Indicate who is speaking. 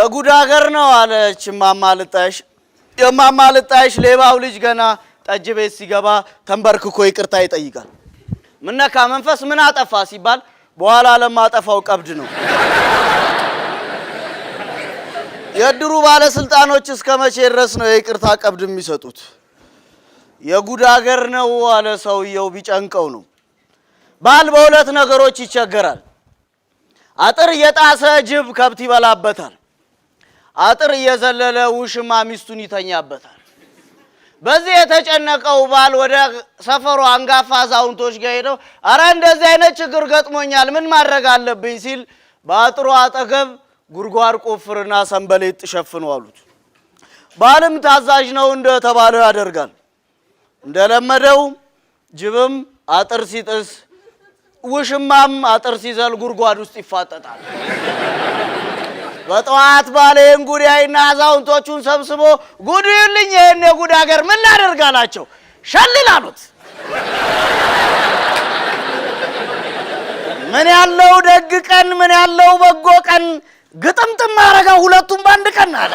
Speaker 1: የጉድ ሀገር ነው አለች እማማ ልጣሽ። የእማማ ልጣሽ ሌባው ልጅ ገና ጠጅ ቤት ሲገባ ተንበርክኮ ይቅርታ ይጠይቃል። ምነካ መንፈስ ምን አጠፋ ሲባል በኋላ ለማጠፋው ቀብድ ነው። የድሩ ባለስልጣኖች እስከ መቼ ድረስ ነው የይቅርታ ቀብድ የሚሰጡት? የጉድ ሀገር ነው አለ ሰውየው ቢጨንቀው ነው። ባል በሁለት ነገሮች ይቸገራል። አጥር እየጣሰ ጅብ ከብት ይበላበታል። አጥር እየዘለለ ውሽማ ሚስቱን ይተኛበታል። በዚህ የተጨነቀው ባል ወደ ሰፈሩ አንጋፋ አዛውንቶች ጋር ሄደው አረ እንደዚህ አይነት ችግር ገጥሞኛል ምን ማድረግ አለብኝ ሲል በአጥሩ አጠገብ ጉድጓድ ቆፍርና ሰንበሌጥ ሸፍኑ አሉት። ባልም ታዛዥ ነው እንደተባለው ያደርጋል። እንደለመደው ጅብም አጥር ሲጥስ ውሽማም አጥር ሲዘል ጉድጓድ ውስጥ ይፋጠጣል። በጠዋት ባሌን ጉዳይና አዛውንቶቹን ሰብስቦ ጉድልኝ ይሄን የጉድ ሀገር ምን ላደርጋላቸው ሸልል አሉት። ምን ያለው ደግ ቀን ምን ያለው በጎ ቀን ግጥምጥም አረጋ ሁለቱም ባንድ ቀን አለ።